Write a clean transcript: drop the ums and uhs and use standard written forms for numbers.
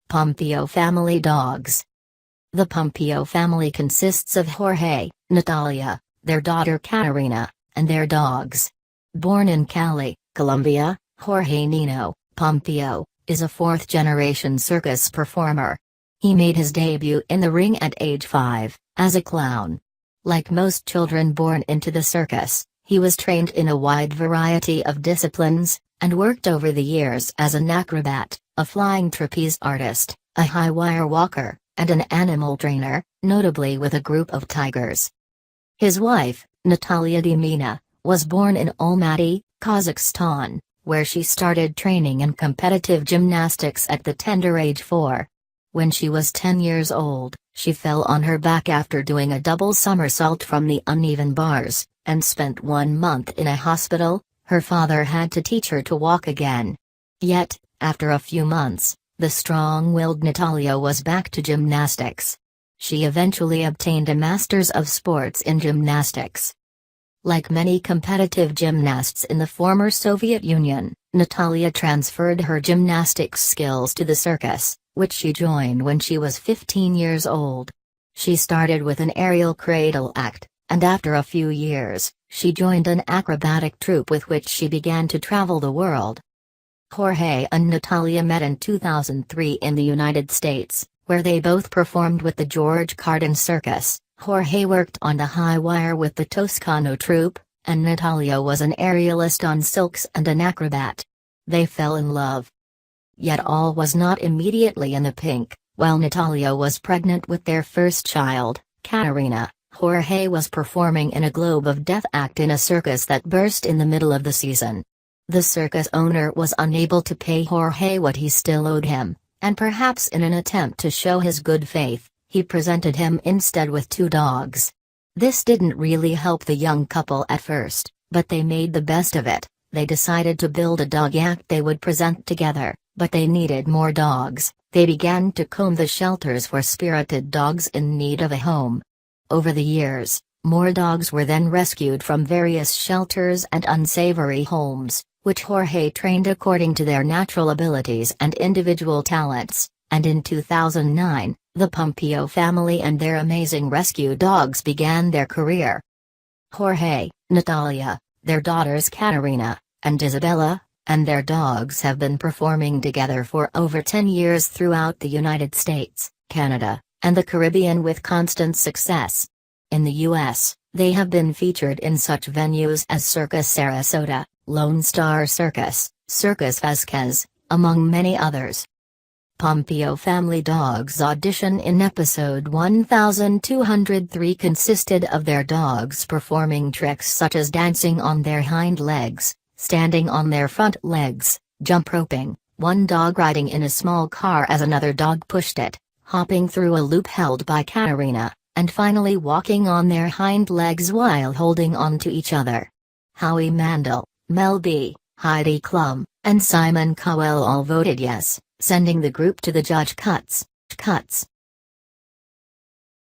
Pompeyo family dogs. The Pompeyo family consists of Jorge, Natalia, their daughter Caterina, and their dogs. Born in Cali, Colombia, Jorge Nino Pompeyo is a fourth-generation circus performer. He made his debut in the ring at age 5, as a clown. Like most children born into the circus, he was trained in a wide variety of disciplines, and worked over the years as an acrobat, a flying trapeze artist, a high-wire walker, and an animal trainer, notably with a group of tigers. His wife, Natalia Demina, was born in Almaty, Kazakhstan, where she started training in competitive gymnastics at the tender age 4. When she was 10 years old, she fell on her back after doing a double somersault from the uneven bars, and spent 1 month in a hospital. Her father had to teach her to walk again. Yet, after a few months, the strong-willed Natalia was back to gymnastics. She eventually obtained a Master's of Sports in Gymnastics. Like many competitive gymnasts in the former Soviet Union, Natalia transferred her gymnastics skills to the circus, which she joined when she was 15 years old. She started with an aerial cradle act, and after a few years, she joined an acrobatic troupe with which she began to travel the world. Jorge and Natalia met in 2003 in the United States, where they both performed with the George Carlin Circus. Jorge worked on the high wire with the Toscano troupe, and Natalia was an aerialist on silks and an acrobat. They fell in love. Yet all was not immediately in the pink. While Natalia was pregnant with their first child, Caterina, Jorge was performing in a Globe of Death act in a circus that burst in the middle of the season. The circus owner was unable to pay Jorge what he still owed him, and perhaps in an attempt to show his good faith, he presented him instead with 2 dogs. This didn't really help the young couple at first, but they made the best of it. They decided to build a dog act they would present together, but they needed more dogs. They began to comb the shelters for spirited dogs in need of a home. Over the years, more dogs were then rescued from various shelters and unsavory homes, which Jorge trained according to their natural abilities and individual talents, and in 2009, the Pompeyo family and their amazing rescue dogs began their career. Jorge, Natalia, their daughters Caterina, and Isabella, and their dogs have been performing together for over 10 years throughout the United States, Canada, and the Caribbean with constant success. In the U.S., they have been featured in such venues as Circus Sarasota, Lone Star Circus, Circus Vasquez, among many others. Pompeyo family dogs' audition in episode 1203 consisted of their dogs performing tricks such as dancing on their hind legs, standing on their front legs, jump roping, one dog riding in a small car as another dog pushed it, hopping through a loop held by Caterina, and finally walking on their hind legs while holding on to each other. Howie Mandel, Mel B., Heidi Klum, and Simon Cowell all voted yes, sending the group to the judge cuts.